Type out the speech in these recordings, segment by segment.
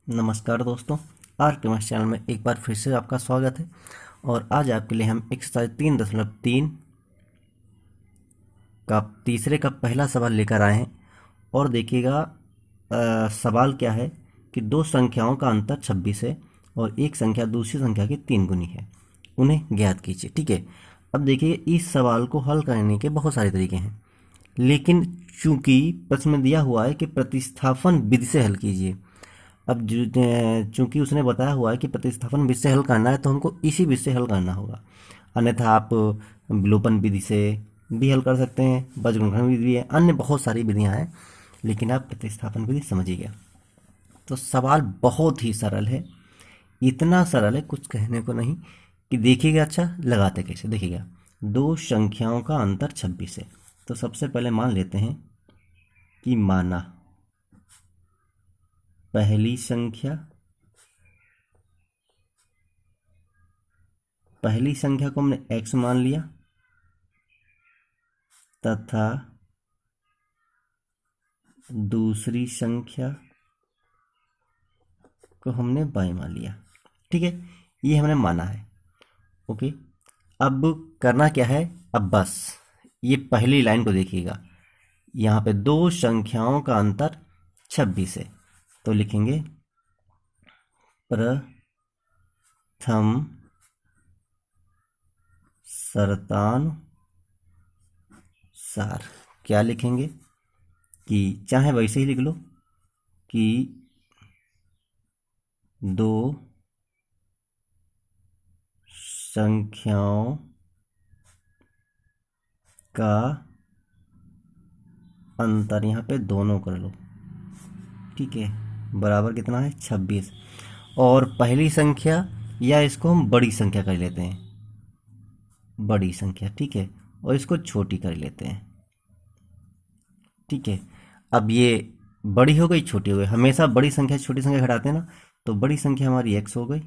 नमस्कार दोस्तों, आर के मास चैनल में एक बार फिर से आपका स्वागत है। और आज आपके लिए हम एक्सरसाइज 3.3 का तीसरे का पहला सवाल लेकर आए हैं। और देखिएगा, सवाल क्या है कि दो संख्याओं का अंतर 26 है और एक संख्या दूसरी संख्या की 3 गुनी है, उन्हें ज्ञात कीजिए। ठीक है, अब देखिए, इस सवाल को हल करने के बहुत सारे तरीके हैं, लेकिन चूंकि प्रश्न में दिया हुआ है कि प्रतिस्थापन विधि से हल कीजिए। अब चूंकि उसने बताया हुआ है कि प्रतिस्थापन विधि से हल करना है, तो हमको इसी विधि से हल करना होगा। अन्यथा आप विलोपन विधि से भी हल कर सकते हैं, बीजगणित विधि भी है, अन्य बहुत सारी विधियां हैं, लेकिन आप प्रतिस्थापन विधि समझिएगा। तो सवाल बहुत ही सरल है, इतना सरल है कुछ कहने को नहीं। कि देखिएगा, अच्छा लगाते कैसे, देखिएगा, दो संख्याओं का अंतर 26 है। तो सबसे पहले मान लेते हैं कि माना पहली संख्या को हमने x मान लिया तथा दूसरी संख्या को हमने y मान लिया। ठीक है, ये हमने माना है। ओके, अब करना क्या है, अब बस ये पहली लाइन को देखिएगा, यहाँ पे दो संख्याओं का अंतर 26 है, तो लिखेंगे प्रथम शर्तानुसार। क्या लिखेंगे कि चाहे वैसे ही लिख लो कि दो संख्याओं का अंतर, यहाँ पे दोनों कर लो। ठीक है, बराबर कितना है 26। और पहली संख्या, या इसको हम बड़ी संख्या कर लेते हैं, बड़ी संख्या। ठीक है, और इसको छोटी कर लेते हैं। ठीक है, अब ये बड़ी हो गई छोटी हो गई, हमेशा बड़ी संख्या छोटी संख्या घटाते हैं ना, तो बड़ी संख्या हमारी x हो गई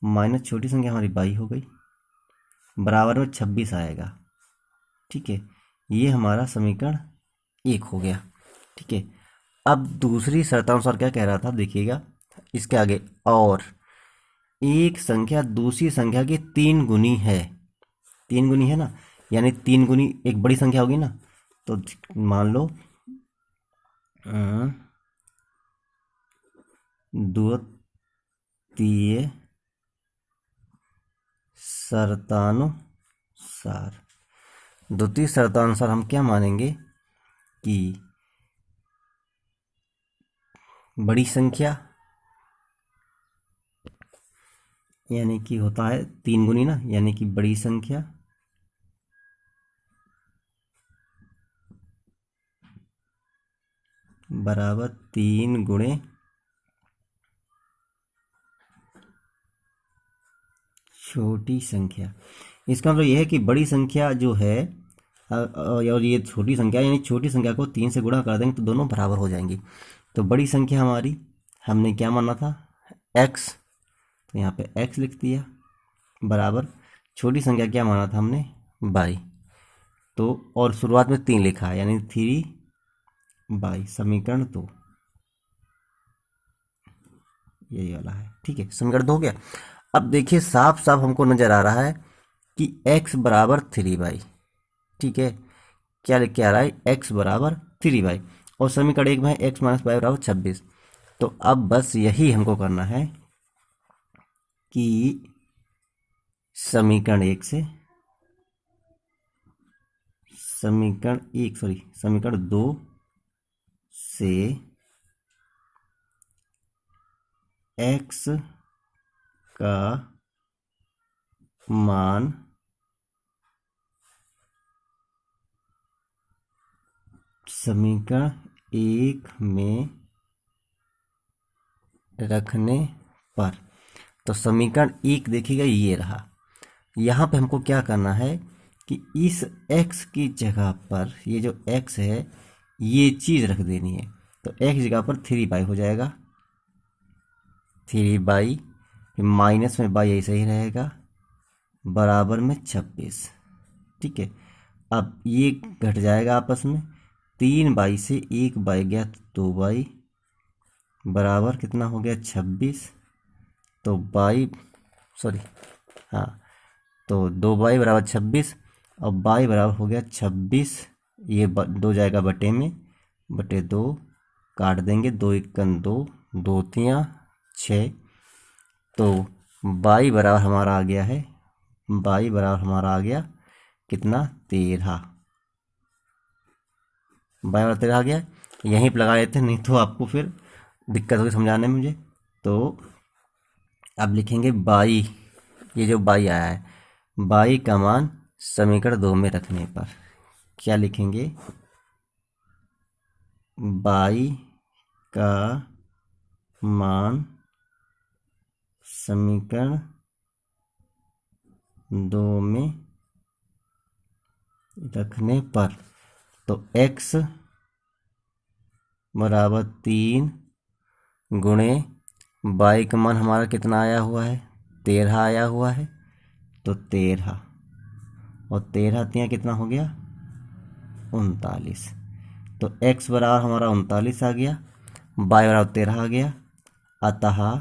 माइनस छोटी संख्या हमारी y हो गई, बराबर में 26 आएगा। ठीक है, ये हमारा समीकरण 1 हो गया। ठीक है, अब दूसरी शर्तानुसार क्या कह रहा था, देखिएगा इसके आगे, और एक संख्या दूसरी संख्या की 3 गुनी है। 3 गुनी है ना, यानी 3 गुनी एक बड़ी संख्या होगी ना। तो मान लो द्वितीय शर्तानुसार हम क्या मानेंगे कि बड़ी संख्या, यानी कि होता है 3 गुनी ना, यानी कि बड़ी संख्या बराबर 3 गुणे छोटी संख्या। इसका मतलब यह है कि बड़ी संख्या जो है और ये छोटी संख्या, यानी छोटी संख्या को 3 से गुणा कर देंगे तो दोनों बराबर हो जाएंगी। तो बड़ी संख्या हमारी हमने क्या माना था, x, तो यहाँ पे x लिख दिया, बराबर छोटी संख्या क्या माना था हमने, y। तो और शुरुआत में 3 लिखा है, यानी 3y, समीकरण 2 यही वाला है। ठीक है, समीकरण 2 हो गया। अब देखिए, साफ साफ हमको नजर आ रहा है कि x बराबर 3y। ठीक है, क्या लिख के आ रहा है, x बराबर 3y, और समीकरण 1 में x माइनस वाई बराबर 26। तो अब बस यही हमको करना है कि समीकरण 1 से समीकरण 2 से x का मान समीकरण 1 में रखने पर, तो समीकरण 1 देखिएगा ये रहा। यहाँ पे हमको क्या करना है कि इस x की जगह पर ये जो x है ये चीज़ रख देनी है। तो x जगह पर 3y हो जाएगा, 3y, माइनस में y ऐसे ही रहेगा, बराबर में 26। ठीक है, अब ये घट जाएगा आपस में, 3y से 1y गया तो 2y, बराबर कितना हो गया 26। तो बाई सॉरी हाँ, तो 2 बाई बराबर 26 और बाई बराबर हो गया 26। ये 2 जाएगा बटे में, बटे 2 काट देंगे, 2 एकन 2, 2 तियाँ 6। तो बाई बराबर हमारा आ गया है, बाई बराबर हमारा आ गया कितना 13। बाई बराबर 13 आ गया। यहीं पर लगा लेते हैं, नहीं तो आपको फिर दिक्कत होगी समझाने में मुझे। तो अब लिखेंगे बाई, ये जो बाई आया है, बाई का मान समीकरण 2 में रखने पर क्या लिखेंगे, बाई का मान समीकरण 2 में रखने पर, तो x बराबर 3 गुणे बाई का मान हमारा कितना आया हुआ है, 13 आया हुआ है। तो 13 और 13 तियाँ कितना हो गया 39। तो x बराबर हमारा 39 आ गया, बाई बराबर 13 आ गया। अतः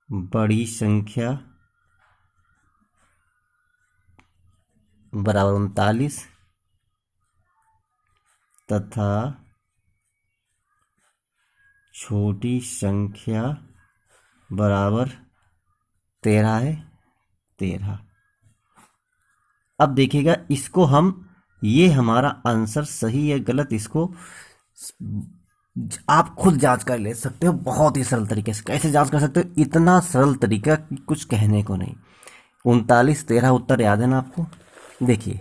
बड़ी संख्या बराबर 39 तथा छोटी संख्या बराबर 13 है, 13। अब देखिएगा इसको हम, ये हमारा आंसर सही है गलत, इसको आप खुद जांच कर ले सकते हो बहुत ही सरल तरीके से। कैसे जांच कर सकते हो, इतना सरल तरीका कि कुछ कहने को नहीं। 39 13 उत्तर याद है ना आपको। देखिए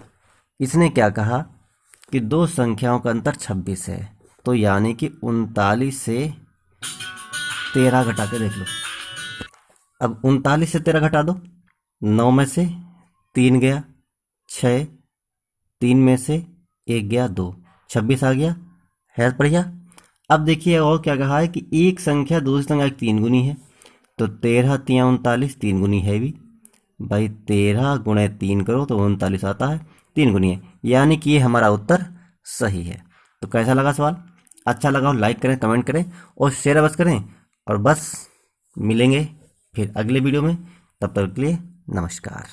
इसने क्या कहा कि दो संख्याओं का अंतर 26 है, तो यानी कि 39 से 13 घटा के देख लो। अब 39 से 13 घटा दो, 9 में से 3 गया 6, 3 में से 1 गया 2, 26 आ गया है बढ़िया। अब देखिए और क्या कहा है कि एक संख्या दूसरी संख्या की 3 गुनी है, तो 13 तियाँ 39 3 गुनी है भी भाई, 13 गुणे 3 करो तो 39 आता है, 3 गुनी है, यानी कि ये हमारा उत्तर सही है। तो कैसा लगा सवाल, अच्छा लगा हो लाइक करें, कमेंट करें और शेयर बस करें। और बस मिलेंगे फिर अगले वीडियो में, तब तक के लिए नमस्कार।